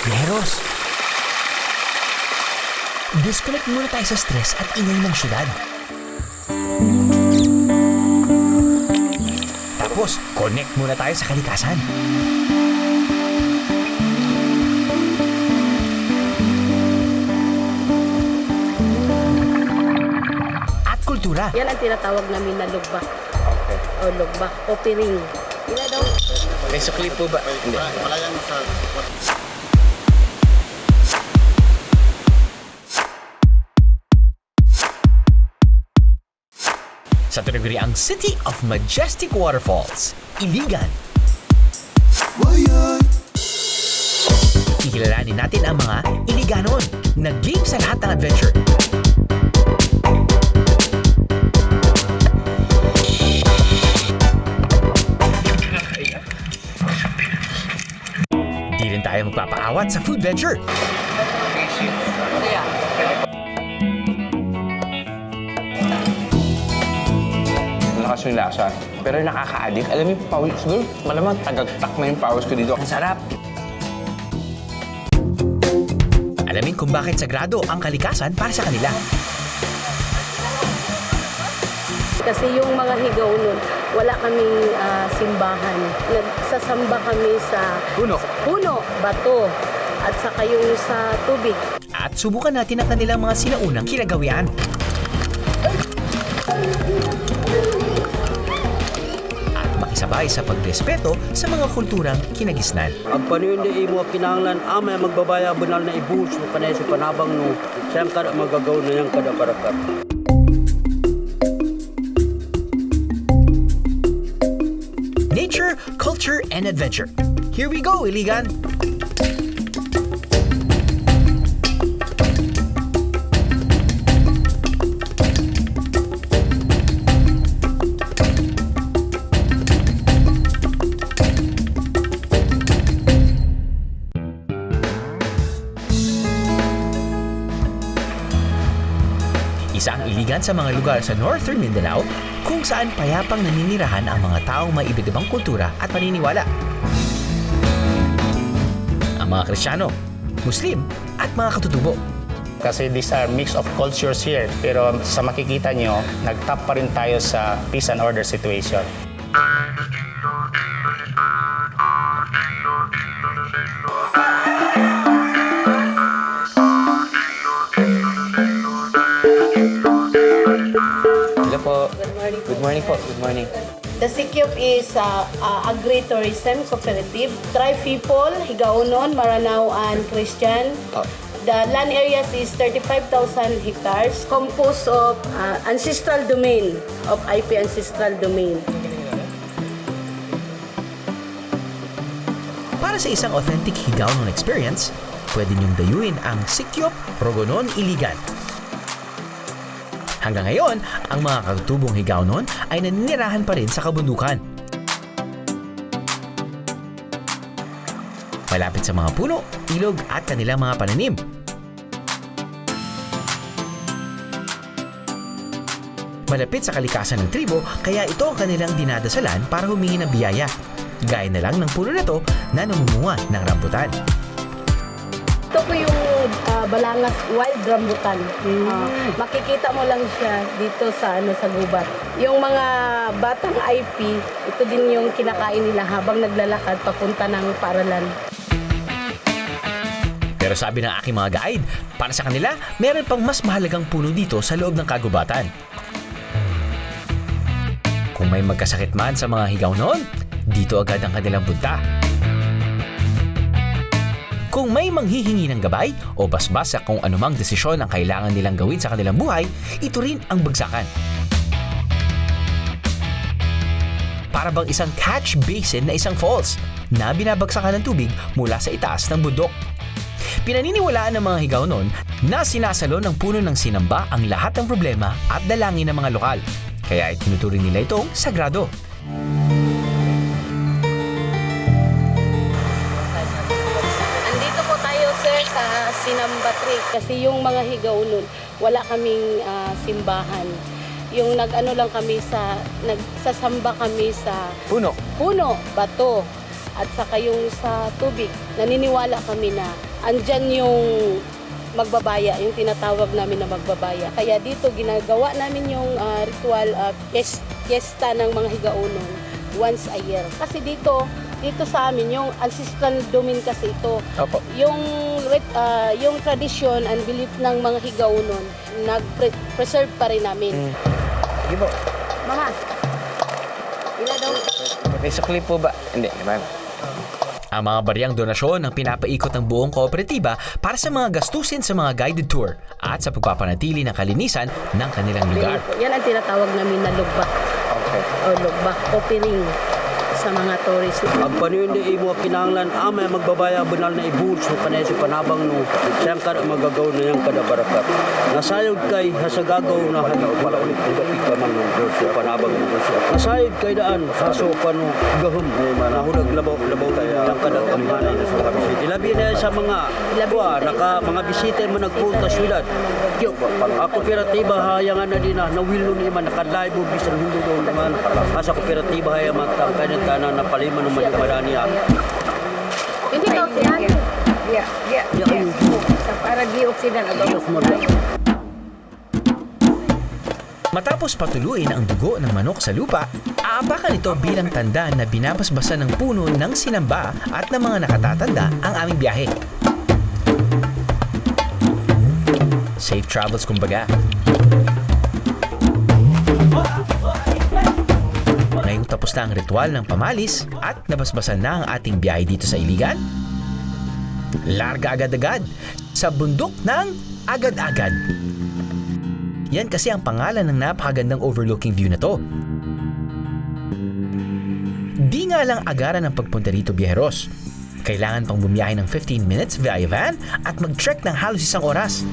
Biyeros. Disconnect muna tayo sa stress at ingay ng syudad. Tapos, connect muna tayo sa kalikasan. At kultura. Yan ang tinatawag namin na lugbak. Okay. O lugbak o piring. Yan daw. May sukli po ba? Hindi. Palayan sa... Sa Tuliguri ang City of Majestic Waterfalls, Iligan. Kikilalanin natin ang mga Iliganon na game sa lahat ng adventure. Di rin tayo magpapaawat sa food venture. Malakas yung lasa. Pero nakaka-addict. Alam mo yung pawis, siguro malamang tagagtak na yung pawis ko dito. Ang sarap! Alamin kung bakit sagrado ang kalikasan para sa kanila. Kasi yung mga higaw nun, wala kaming simbahan. Nagsasamba kami sa puno, bato, at saka yung sa tubig. At subukan natin ang kanilang mga sinaunang kinagawian. At makisabay sa pagrespeto sa mga kulturang kinagisnan. Ang panuyon na imo kinahanglan amay magbabaya bunal na ibus o kanay sa panabang no siyang kada magagaw na yang kada barakat. Nature, culture, and adventure. Here we go, Iligan! Isa ang Iligan sa mga lugar sa Northern Mindanao kung saan payapang naninirahan ang mga taong may iba't ibang kultura at paniniwala. Ang mga Kristiyano, Muslim at mga katutubo. Kasi these are mix of cultures here. Pero sa makikita nyo, nag-top pa rin tayo sa peace and order situation. Hello po. Good morning. Good morning po. Good morning. The Sikyop is agri-tourism cooperative. Tribe people, Higaonon, Maranao, and Christian. The land areas is 35,000 hectares, composed of ancestral domain, of IP ancestral domain. Para sa isang authentic Higaonon experience, pwede niyong dayuin ang Sikyop Rogonon Iligan. Hanggang ngayon, ang mga katutubong Higaonon ay naninirahan pa rin sa kabundukan. Malapit sa mga puno, ilog at kanilang mga pananim. Malapit sa kalikasan ng tribo, kaya ito ang kanilang dinadasalan para humingi ng biyaya. Gaya na lang ng puno na to na namumunga ng rambutan. Ito po yung Balangas wild rambutan. Makikita mo lang siya dito sa sa gubat. Yung mga batang IP, ito din yung kinakain nila habang naglalakad papunta ng paaralan. Pero sabi ng aking mga guide, para sa kanila, meron pang mas mahalagang puno dito sa loob ng kagubatan. Kung may magkasakit man sa mga Higaonon, dito agad ang kanilang punta. Kung may manghihingi ng gabay o basbas sa kung anumang desisyon ang kailangan nilang gawin sa kanilang buhay, ito rin ang bagsakan. Para bang isang catch basin na isang falls na binabagsakan ng tubig mula sa itaas ng bundok. Pinaniniwalaan ng mga Higaonon na sinasalo ng puno ng sinamba ang lahat ng problema at dalangin ng mga lokal. Kaya itinuturing nila itong sagrado. Andito po tayo, sir, sa Sinamba Tree. Kasi yung mga Higaonon, wala kaming simbahan. Yung nag-ano lang kami nagsasamba kami sa Puno. bato, at saka yung sa tubig. Naniniwala kami na andyan yung magbabaya, yung tinatawag namin na magbabaya. Kaya dito ginagawa namin yung ritual fiesta ng mga higaunon once a year. Kasi dito sa amin yung ancestral domain kasi ito. Opo. Yung tradition and belief ng mga higaunon nag-preserve pa rin namin. Sige po. Mama, ila daw. May sukli po ba? Hindi, naman. Ang mga bariyang donasyon ang pinapaikot ng buong kooperatiba para sa mga gastusin sa mga guided tour at sa pagpapanatili ng kalinisan ng kanilang lugar. Yan ang tinatawag namin na lugbak Okay. o lugbak opening sa mga tourist. Ang panuyon di imo kinahanglan amay magbabaya bunal na ibulso kanay sa panabang no siyang kada magagaw na yang kada barakat. Nasayod kay hasagagaw na hanaw para ulit ika man no sa panabang no. Nasayod kay daan kaso pano gahom nahudag labaw kay yang kada kamihanan sa mga bisita. Ilabi na sa mga mga bisita man nagpunta sa syudad. Ako kooperatiba hayangan na din na wilno ni man nakadlive bisan hundo daw naman. Asa kooperatiba hayangan matang kay tanan na paliman ng madaniya. Hindi ka oksidan. Sa para di-oksidan Matapos patuluin ang dugo ng manok sa lupa, aapakan ito bilang tanda na binabasbasan ng puno ng sinamba at ng mga nakatatanda ang aming biyahe. Safe travels kumbaga. Ngayong tapos na ang ritual ng pamalis at nabasbasan na ang ating biyahe dito sa Iligan, larga agad-agad sa bundok ng agad-agad. Yan kasi ang pangalan ng napakagandang overlooking view na to. Di nga lang agaran ang pagpunta rito, biyeheros. Kailangan pang bumiyahe ng 15 minutes via van at mag-trek ng halos 1 oras.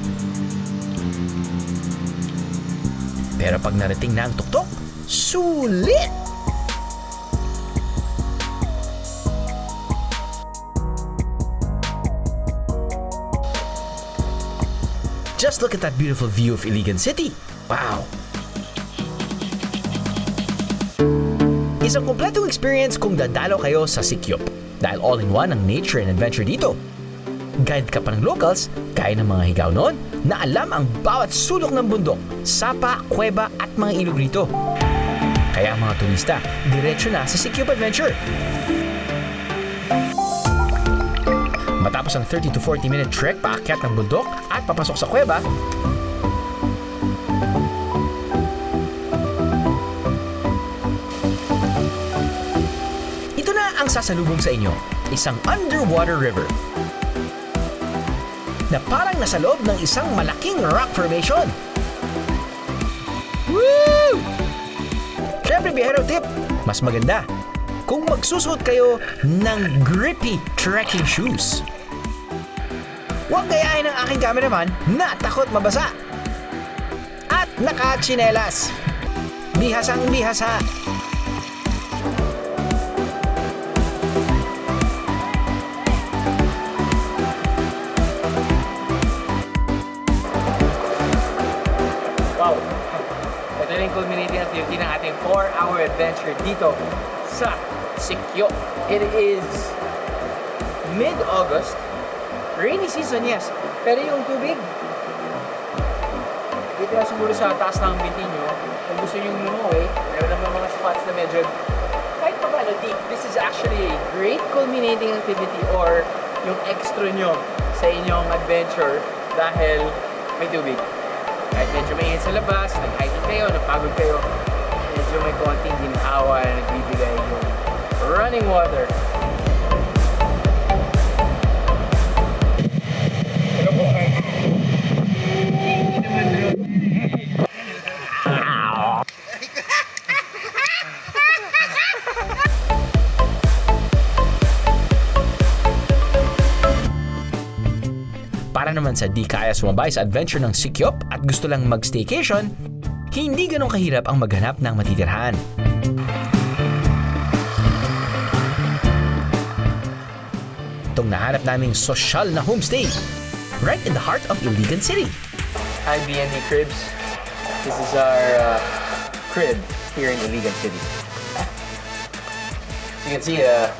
Pero pag narating na ang tuktok, sulit! Just look at that beautiful view of Iligan City. Wow! Isang kompletong experience kung dadalo kayo sa Sikyop dahil all-in-one ang nature and adventure dito. Guide ka pa ng locals, gaya ng mga higaw noon, na alam ang bawat sulok ng bundok, sapa, kuweba at mga ilog rito. Kaya ang mga turista, diretso na sa Sikyop Adventure. Matapos ang 30 to 40 minute trek paakyat ng bundok at papasok sa kuweba, ito na ang sasalubong sa inyo, isang underwater river na parang nasa loob ng isang malaking rock formation. Woo! Siyempre, biyahero tip, mas maganda kung magsusuot kayo ng grippy trekking shoes. Huwag gayahin ng aking cameraman na takot mabasa. At nakatsinelas. Bihasang bihasa. Wow! Ito na yung culminating activity ng ating 4-hour adventure dito sa Sikyop. It is mid-August. Rainy season, yes. Pero yung tubig, dito na siguro sa taas ng binti nyo. Kung gusto nyo lumuwi, meron naman mga spots na medyo kahit pa paano deep. This is actually a great culminating activity or yung extra nyo sa inyong adventure dahil may tubig. Kahit medyo mainit sa labas, nag-hiking kayo, napagod kayo, medyo may konting ginhawa na nagbibigay yung running water. Para naman sa di kaya sumabay sa adventure ng Sikyop at gusto lang mag-staycation, hindi ganun kahirap ang maghanap ng matitirhan. Itong nahanap naming sosyal na homestay right in the heart of Iligan City. Hi, BNB Cribs. This is our crib here in Iligan City. As you can see, the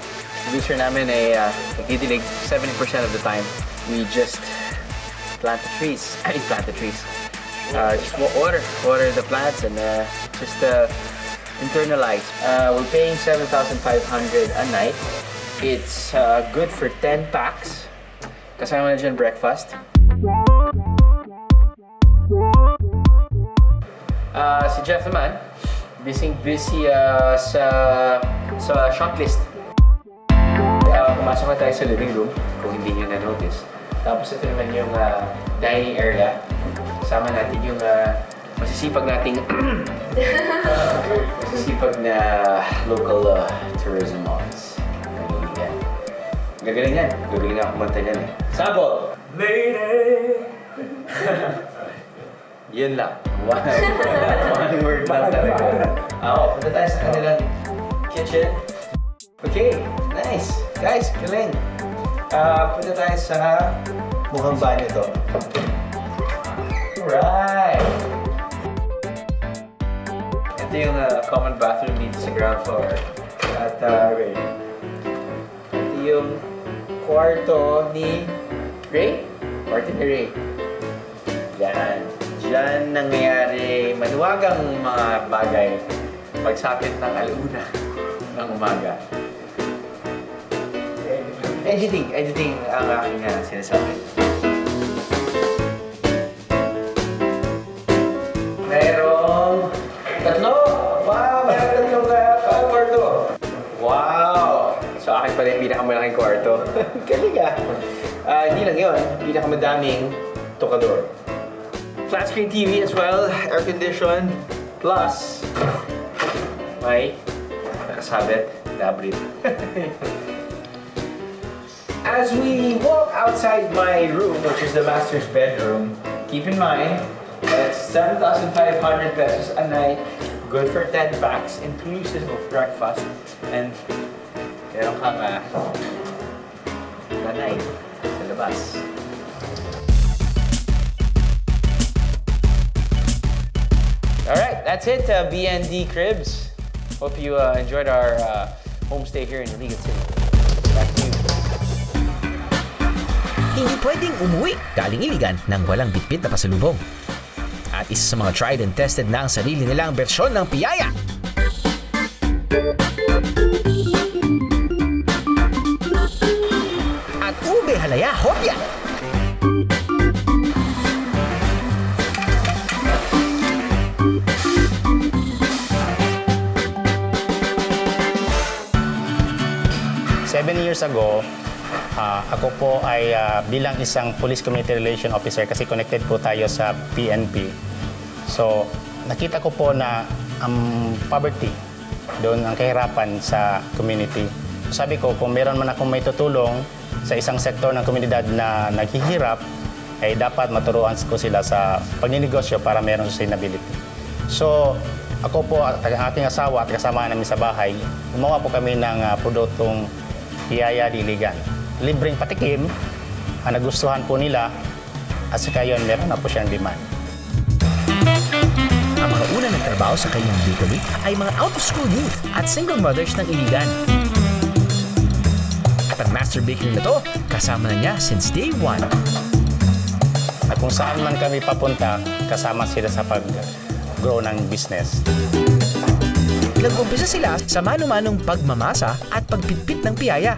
producer namin ay nagdidilig 70% of the time. we just plant the trees. Just water the plants and just internalize. We're paying 7,500 a night. It's good for 10 packs. Kasama na dyan breakfast. Si Jeff naman, busy sa shotlist. Pumasok na tayo sa living room kung hindi nyo na-notice. Tapos ito naman yung dining area. Kasama natin yung masisipag nating local tourism office. Gagaling yan. Gagaling nga kumanta niyan eh. Sample! Lady! Yun lang. One word lang talaga. Punta tayo sa kanilang kitchen. Okay, nice. Guys, galing. Punta tayo sa mukhang banyo to. Alright! Ito yung common bathroom dito sa ground floor. At Ray. Ito yung kwarto ni Ray. Kwarto ni Ray. Yan. Diyan nangyayari maluwagang mga bagay pagsapit ng alauna ng umaga. Editing ang aking sinasabi. Merong tatlo! Wow! Merong tatlong kwarto! Wow! So akin pala yung pinakamalaking kwarto. Galing hindi lang yun, pinakamadaming tokador. Flat screen TV as well, air conditioned, plus may nakasabit dabrit. As we walk outside my room, which is the master's bedroom, keep in mind that it's 7,500 pesos a night, good for 10 packs, inclusive of breakfast, and meron kang nanay sa labas. Alright, that's it, BND Cribs. Hope you enjoyed our homestay here in Iligan City. Back to you. Hindi pwedeng umuwi galing Iligan nang walang bitbit na pasalubong. At isa sa mga tried and tested na ang sarili nilang bersyon ng piyaya. At ube halaya hopya. Seven years ago, ako po ay bilang isang Police Community Relation Officer kasi connected po tayo sa PNP. So, nakita ko po na ang poverty, doon ang kahirapan sa community. Sabi ko, kung meron man akong may tutulong sa isang sektor ng komunidad na naghihirap, ay dapat maturuan ko sila sa pagninegosyo para meron sustainability. So, ako po at ang aking asawa at kasama namin sa bahay, gumawa po kami ng produktong Piyaya di Iligan. Libreng patikim, ang nagustuhan po nila, at saka yun, meron na po siyang demand. Ang mga una ng trabaho sa kanyang bakery ay mga out-of-school youth at single mothers ng Iligan. At ang master bakery na to, kasama na niya since day one. At kung saan man kami papunta, kasama sila sa pag-grow ng business. Nag-umpisa sila sa mano-manong pagmamasa at pagpitpit ng piyaya.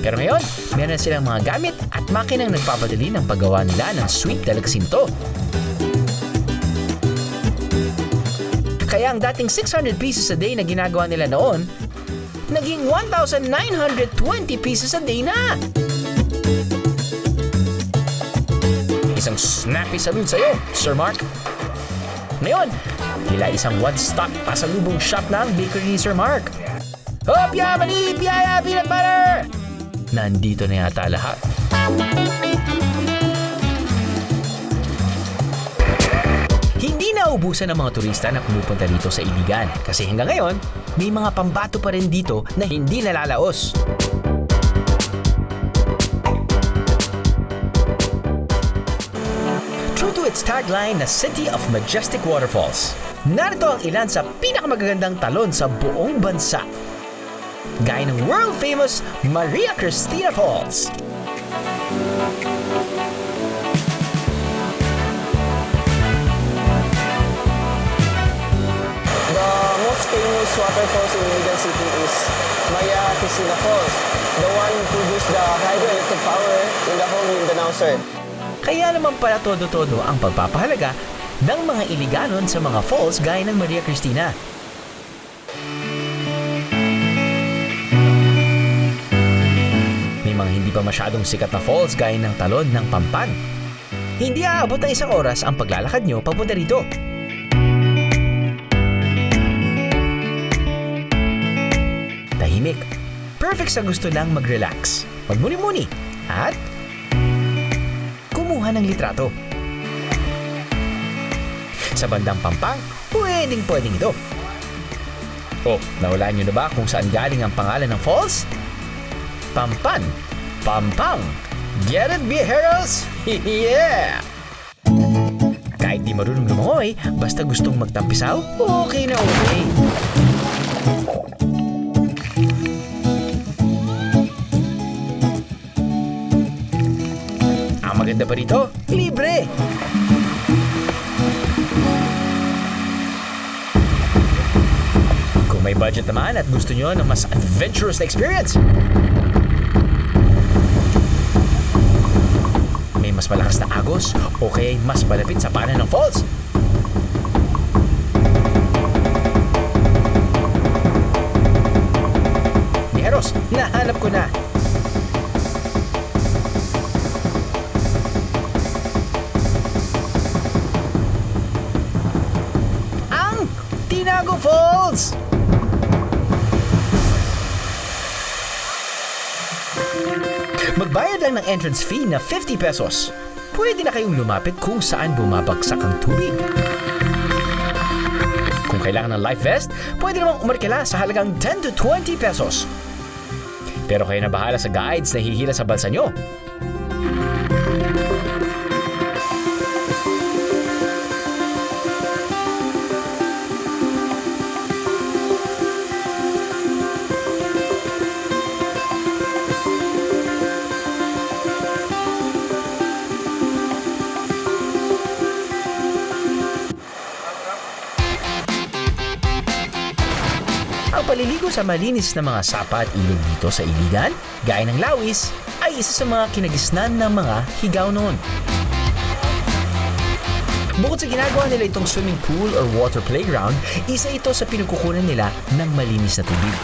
Pero ngayon, meron silang mga gamit at makinang nagpapadali ng paggawa nila ng sweet dalagsinto. Kaya ang dating 600 pieces a day na ginagawa nila noon, naging 1,920 pieces a day na! Isang snappy salute sa'yo, Sir Mark! Ngayon, tila isang one-stop pasalubong shop na ang bakery ni Sir Mark. Hopya, mani, piyaya, peanut butter! Nandito na yata lahat. Hindi naubusan ng mga turista na pumupunta dito sa Iligan kasi hanggang ngayon, may mga pambato pa rin dito na hindi nalalaos. True to its tagline na City of Majestic Waterfalls, narito ang ilan sa pinakamagagandang talon sa buong bansa. Gaya ng world-famous Maria Cristina Falls. largest waterfalls in Iligan City is Maya Cristina Falls, the one who produces the hydroelectric power in the whole Mindanao, sir. Kaya naman pala todo-todo ang pagpapahalaga ng mga Iliganon sa mga falls gaya ng Maria Cristina. May mga hindi pa masyadong sikat na falls gaya ng Talon ng Pampan. Hindi aabot ng isang oras ang paglalakad nyo papunta rito. Tahimik. Perfect sa gusto lang mag-relax, magmuni-muni, at kumuha ng litrato. Sa bandang Pampang, pwedeng-pwedeng ito. Oh, nawalaan nyo na ba kung saan galing ang pangalan ng falls? Pampan, Pampang. Get it, Viajeros? Yeah! Kahit di marunong lumangoy, basta gustong magtampisaw, okay na okay. Ang maganda pa rito, libre! Kung may budget naman at gusto nyo ng mas adventurous na experience, may mas malakas na agos o kaya mas malapit sa paanan ng falls. Viajeros, nahanap ko na! Ang Tinago Falls! Magbayad lang ng entrance fee na 50 pesos. Pwede na kayong lumapit kung saan bumabagsak ang tubig. Kung kailangan ng life vest, pwede namang umarkila sa halagang 10 to 20 pesos. Pero kayo na bahala sa guides na hihila sa balsa nyo. Ang paliligo sa malinis na mga sapa at ilog dito sa Iligan, gaya ng Lawis, ay isa sa mga kinagisnan ng mga higaw noon. Bukod sa ginagawa nila itong swimming pool or water playground, isa ito sa pinagkukunan nila ng malinis na tubig.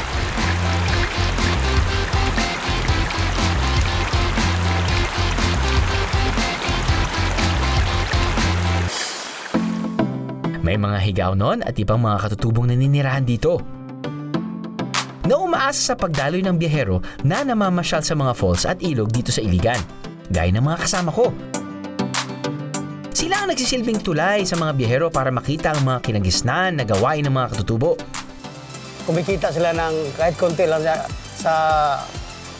May mga higaw noon at ibang mga katutubong naninirahan dito, na umaasa sa pagdaloy ng biyahero na namamasyal sa mga falls at ilog dito sa Iligan, gaya ng mga kasama ko. Sila ang nagsisilbing tulay sa mga biyahero para makita ang mga kinagisnan na gawain ng mga katutubo. Kumikita sila ng kahit konti lang sa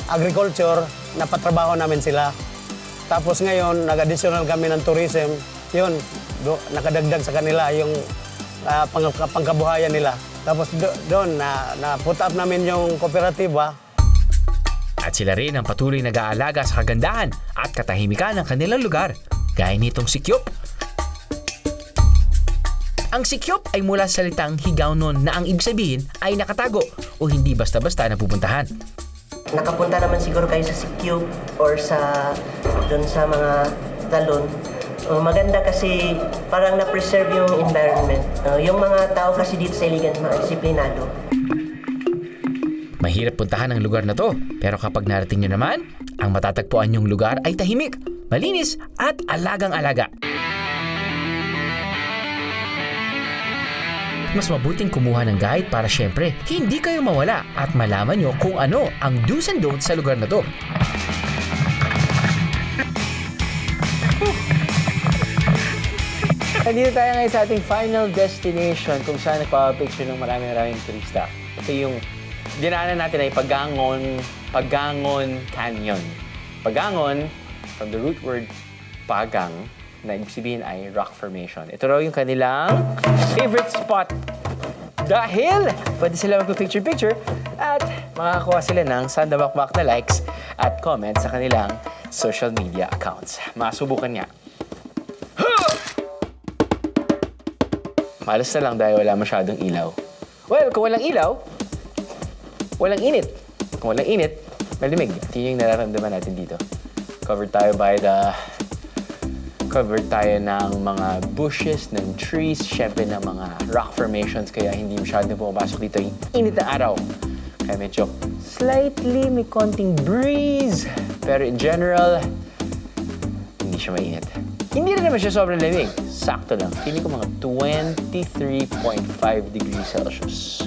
agriculture, napatrabaho namin sila. Tapos ngayon, nag-additional kami ng tourism, yun, nakadagdag sa kanila yung pangkabuhayan nila. Tapos doon, na-put up namin yung kooperatiba. At sila rin ang patuloy nag-aalaga sa kagandahan at katahimikan ng kanilang lugar, gaya nitong Sikyop. Ang Sikyop ay mula sa salitang higaw noon na ang ibig sabihin ay nakatago o hindi basta-basta napupuntahan. Nakapunta naman siguro kayo sa Sikyop or doon sa mga talon. Maganda kasi parang na-preserve yung environment. Yung mga tao kasi dito sa Iligan, mga disiplinado. Mahirap puntahan ang lugar na to, pero kapag narating nyo naman, ang matatagpuan nyong lugar ay tahimik, malinis at alagang-alaga. Mas mabuting kumuha ng guide para syempre hindi kayo mawala at malaman nyo kung ano ang do's and don'ts sa lugar na to. Nandito tayo ngayon sa ating final destination kung saan nagpapapicture ng maraming turista. Ito yung dinaanan natin ay Pagangon Canyon. Pagangon, from the root word pagang, na ibig sabihin ay rock formation. Ito raw yung kanilang favorite spot. Dahil pwede sila mag-picture-picture at makakakuha sila ng sandabakbak na likes at comments sa kanilang social media accounts. Masubukan niya. Malas na lang dahil wala masyadong ilaw. Well, kung walang ilaw, walang init. Kung walang init, malamig. At yun yung nararamdaman natin dito. Covered tayo ng mga bushes, ng trees, syempre ng mga rock formations, kaya hindi masyadong pumapasok dito yung init ng araw. Kaya medyo slightly may konting breeze. Pero in general, hindi siya mainit. Hindi rin naman siya sobrang lamig. Sakto lang. Feeling ko mga 23.5 degrees Celsius.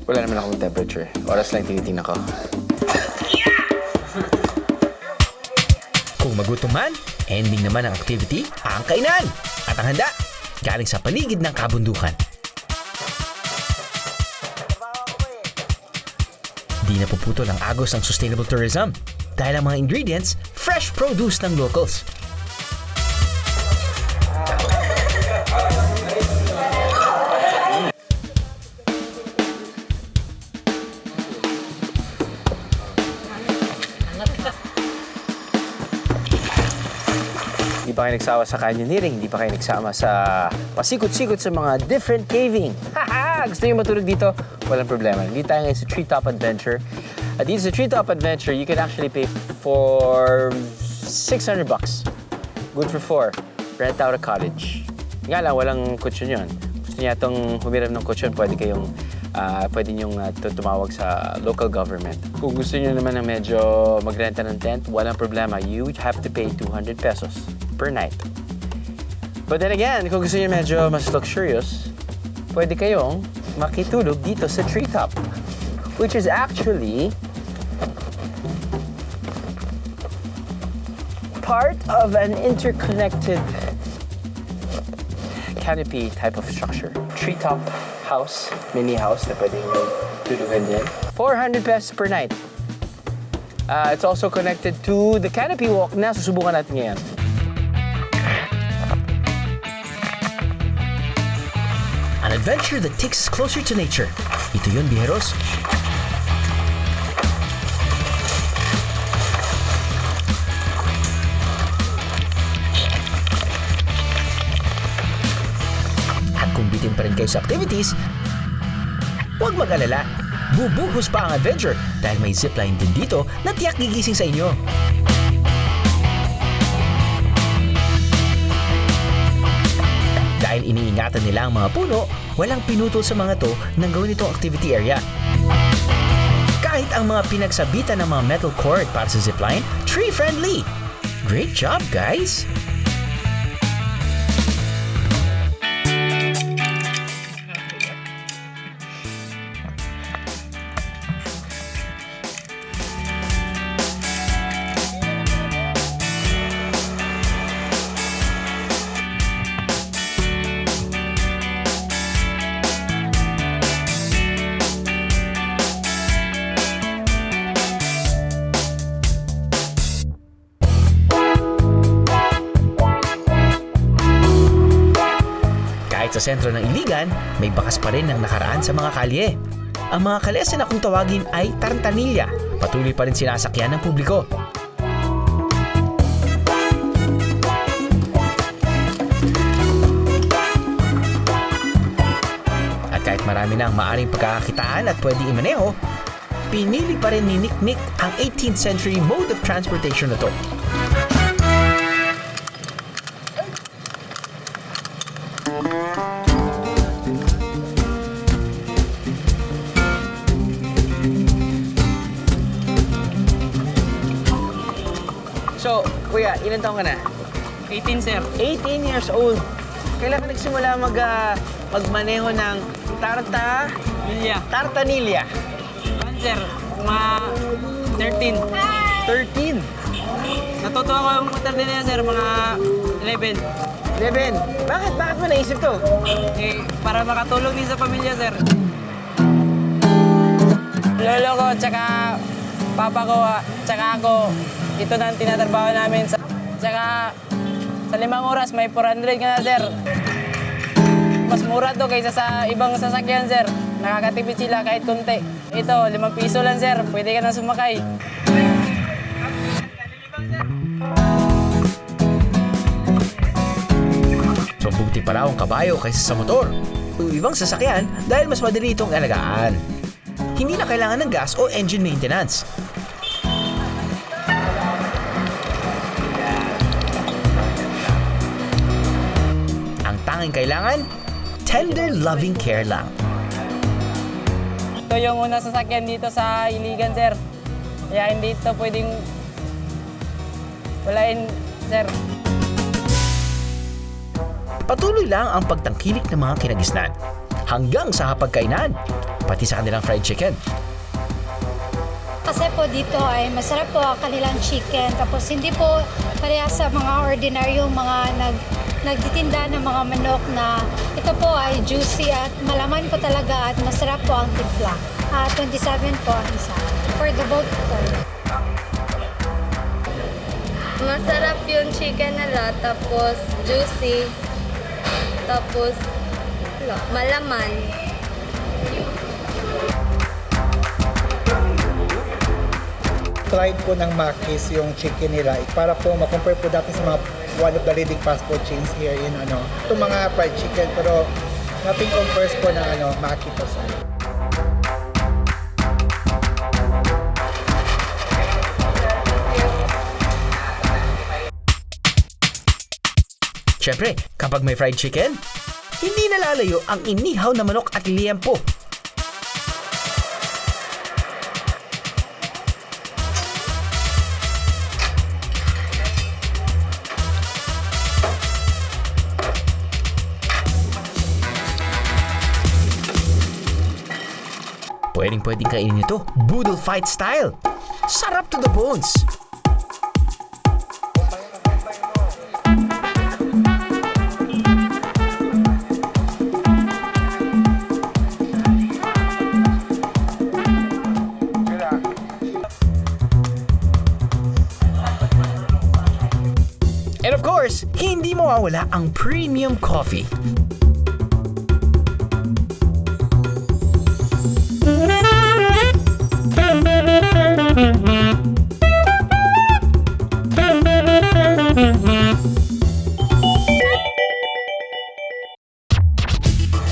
Wala naman akong temperature. Oras lang tinitingnan ko. Kung magutom man, ending naman ng activity, ang kainan. At ang handa, galing sa paligid ng kabundukan. Di na puputol ang agos ng sustainable tourism dahil ang mga ingredients, fresh produce ng locals. Hindi pa kayo nagsama sa canyoneering, hindi pa kayo nagsama sa pasikot-sikot sa mga different caving. Haha! Gusto nyo matulog dito? Walang problema. Hindi tayo ngayon sa Treetop Adventure. At dito sa Treetop Adventure, you can actually pay for $600. Good for 4. Rent out a cottage. Nga lang, walang kutsyon yun. Gusto niya itong humiram ng kutsyon, pwede niyong tumawag sa local government. Kung gusto niyo naman na medyo magrenta ng tent, walang problema. You have to pay 200 pesos per night. But then again, kung gusto niyo medyo mas luxurious, pwede kayong makitulog dito sa treetop, which is actually part of an interconnected canopy type of structure. Treetop house, mini house na pwedeng tulugan din. 400 pesos per night. It's also connected to the canopy walk na susubukan natin ngayon. An adventure that takes us closer to nature. Ito yun, biheros. At kung bitin pa rin kayo sa activities, huwag mag-alala. Bubuhos pa ang adventure dahil may zipline din dito na tiyak gigising sa inyo. Dahil iniingatan nila ang mga puno, walang pinutol sa mga to nang gawin itong activity area. Kahit ang mga pinagsabitan ng mga metal cord para sa zipline, tree-friendly. Great job, guys! Sa sentro ng Iligan, may bakas pa rin ang nakaraan sa mga kalye. Ang mga kalesa na kung tawagin ay tartanilya. Patuloy pa rin sinasakyan ng publiko. At kahit marami na ang maaring pagkakakitaan at pwede imaneho, pinili pa rin ni Nick Nick ang 18th century mode of transportation na to. So, kuya, ilan taong ka na? 18, sir. 18 years old. Kailan ka nagsimula magmaneho ng Milya. tartanilya? Sir, mga 13. 13. Natuto ako yung motor din yan, sir, mga 11. 11. Bakit mo naisip to? Eh, para makatulong din sa pamilya, sir. Lolo ko, tsaka papa ko, tsaka ako, ito na ang tinatrabaho namin. Tsaka sa 5 oras, may 400 ka na, sir. Mas mura to kaysa sa ibang sasakyan, sir. Nakakatipid sila kahit konti. Ito, 5 piso lang, sir. Pwede ka na sumakay. So buti pa raw ang kabayo kaysa sa motor. o ibang sasakyan dahil mas madali itong alagaan. Hindi na kailangan ng gas o engine maintenance. Ang tanging kailangan, tender loving care lang. Ito yung unang sasakyan dito sa Iligan, sir. Kaya hindi ito pwedeng walain, sir. Patuloy lang ang pagtangkilik ng mga kinagisnan hanggang sa hapagkainan, pati sa kanilang fried chicken. Kasi po dito ay masarap po ang kanilang chicken. Tapos hindi po parehas sa mga ordinaryong mga nagtitinda ng mga manok na ito po ay juicy at malaman po talaga at masarap po ang timpla. 27 po ang isa. For the both po. Masarap yung chicken nila, tapos juicy, tapos malaman. Tried po ng Mackey's yung chicken nila para po ma-compare po dati sa mga one of the leading fast food chains here in itong mga fried chicken, pero nothing compares po na Mackey po sa Siyempre, kapag may fried chicken, hindi nalalayo ang inihaw na manok at liempo. Pwedeng kainin ito, boodle fight style. Sarap to the bones. And of course, hindi mawawala ang premium coffee.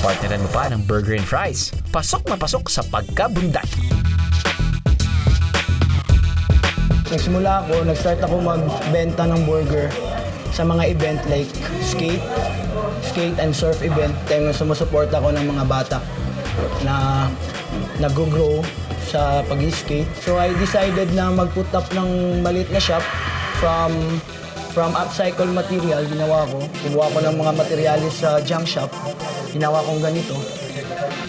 Partneran mo pa ng burger and fries. Pasok na pasok sa pagkabundat. Nagsimula ako, nag-start ako magbenta ng burger sa mga event like skate and surf event. Kaya sumusupport ako ng mga bata na nag-grow sa pag-skate. So I decided na mag-put up ng maliit na shop from upcycle material. Kinuha ko ng mga materialis sa junk shop. Ginawa kong ganito.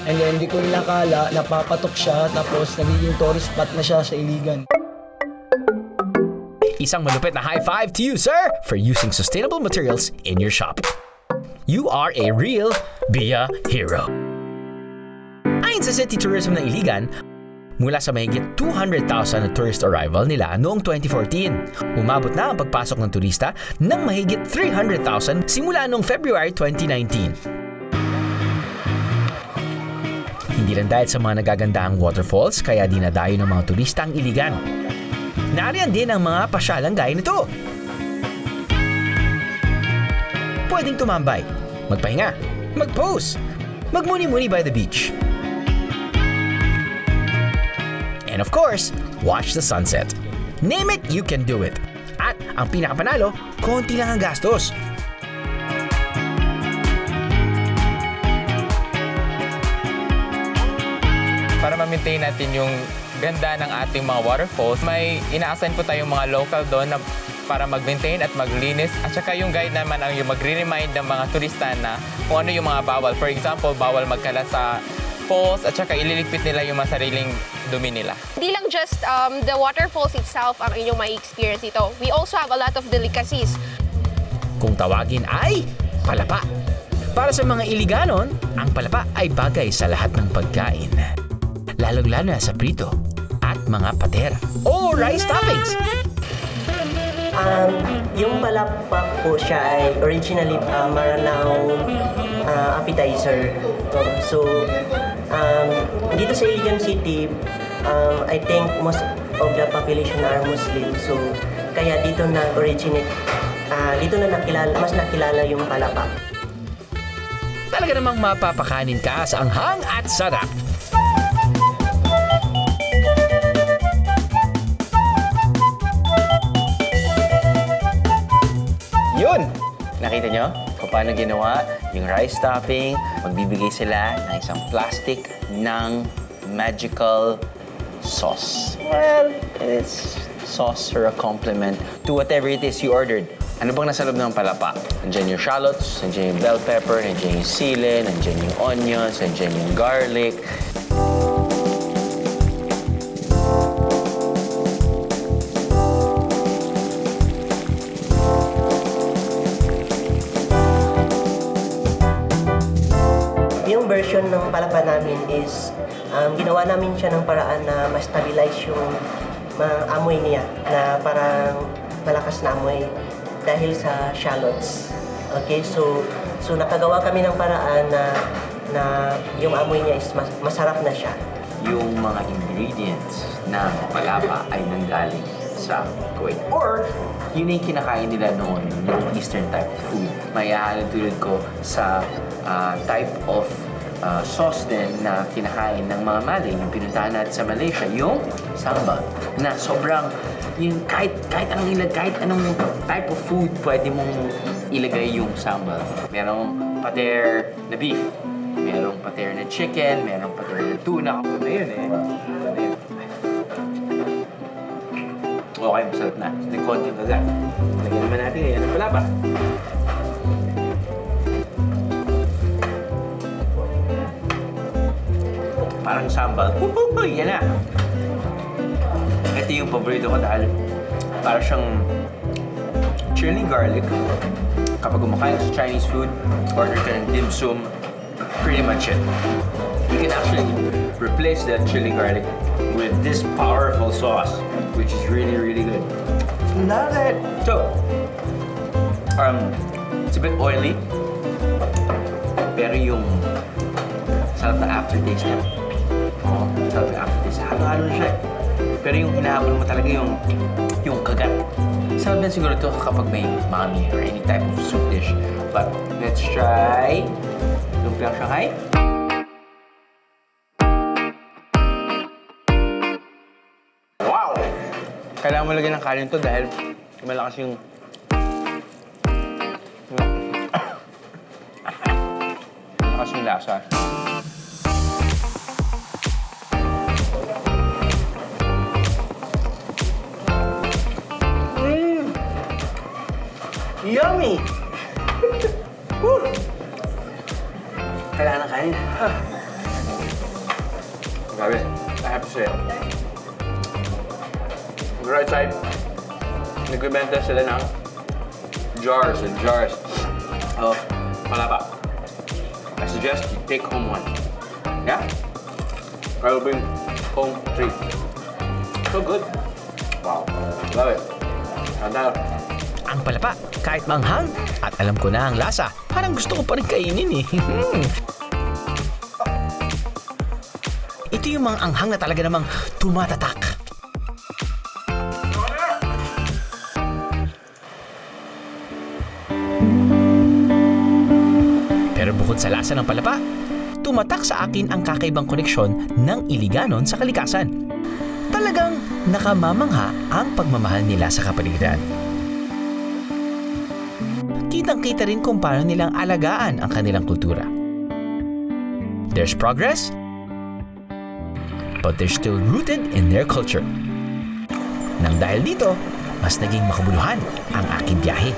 And then hindi ko nakala, napapatok siya, tapos nagiging tourist spot na siya sa Iligan. Isang malupit na high five to you, sir, for using sustainable materials in your shop. You are a real BIA hero. Ayon sa City Tourism ng Iligan, mula sa mahigit 200,000 na tourist arrival nila noong 2014, umabot na ang pagpasok ng turista ng mahigit 300,000 simula noong February 2019. Hindi lang dahil sa mga nagagandahang waterfalls kaya dinadayo ng mga turista ang Iligan. Nariyan din ang mga pasyalang gaya nito. Pwedeng tumambay, magpahinga, mag-pose, magmuni-muni by the beach. And of course, watch the sunset. Name it, you can do it. At ang pinakapanalo, konti lang ang gastos. Para ma-maintain natin yung ganda ng ating mga waterfalls, may ina-assign po tayong mga local doon na para mag-maintain at maglinis. At saka yung guide naman ang yung mag-remind ng mga turista na kung ano yung mga bawal. For example, bawal magkalat sa falls at saka ililigpit nila yung mga sariling dumi nila. Hindi lang just the waterfalls itself ang inyong may experience ito. We also have a lot of delicacies. Kung tawagin ay palapa. Para sa mga Iliganon, ang palapa ay bagay sa lahat ng pagkain. Lalong-lalo na sa prito at mga pater o rice toppings. Yung palapa po siya ay originally Maranao appetizer. So, dito sa Iligan City, I think most of the population are Muslim. So, kaya dito na-originate, dito na mas nakilala yung palapa. talaga namang mapapakanin ka sa anghang at sarap. Yun! Nakita nyo kung paano ginawa yung rice topping? Magbibigay sila ng isang plastic ng magical sauce. Well, it's sauce or a compliment to whatever it is you ordered. Ano bang nasa loob ng palapa? Nandiyan yung shallots, nandiyan yung bell pepper, nandiyan yung sili, nandiyan yung onions, nandiyan yung garlic. Yung version ng palapa namin is ginawa namin siya ng paraan na ma-stabilize yung amoy niya, na parang malakas na amoy dahil sa shallots. Okay, so nakagawa kami ng paraan na yung amoy niya is masarap na siya. Yung mga ingredients ng palapa ay nanggaling sa Kuwait. Or, yun yung kinakain nila noon, yung Eastern type of food. May hahalintulad ko sa type of sauce din na kinakain ng mga Malay, yung pinuntahan natin sa Malaysia, yung sambal, na sobrang, yung kahit anong type of food, pwede mong ilagay yung sambal. Merong pater na beef, merong pater na chicken, merong pater na tuna. Ayun eh. Okay, masarap na. May konting agad. Lagyan naman natin ngayon ng palapa. Parang sambal. Yan na. Ito yung paborito ko dahil parang siyang chili garlic. Kapag kumakain sa Chinese food, order ka ng dim sum, pretty much it. You can actually replace that chili garlic with this powerful sauce, which is really, really good. Love it! So, it's a bit oily, pero yung sarap na aftertaste niya. Sarap na aftertaste. Halo-halo siya. Pero yung hinahabol mo talaga yung kagat. Sarap din siguro ito kapag may mami or any type of soup dish. But let's try lumpiang Shanghai. Wow! Kailangan mo lagyan ng kanin to dahil malakas yung malakas yung lasa. Yummy! Kailangan ng kanin. Grabe, I have to say. On the right side, nagbibenta sila ng jars and jars of palapa. I suggest you take home one. Yeah? I will bring home 3. So good. Wow. Love it. Ang palapa, kahit manghang, at alam ko na ang lasa, parang gusto ko pa rin kainin eh. Ito yung mga anghang na talaga namang tumatatak. Pero bukod sa lasa ng palapa, tumatak sa akin ang kakaibang koneksyon ng Iliganon sa kalikasan. Talagang nakamamangha ang pagmamahal nila sa kapaligiran. Kitang-kita rin kung paano nilang alagaan ang kanilang kultura. There's progress, but they're still rooted in their culture. Nang dahil dito, mas naging makabuluhan ang aking biyahe.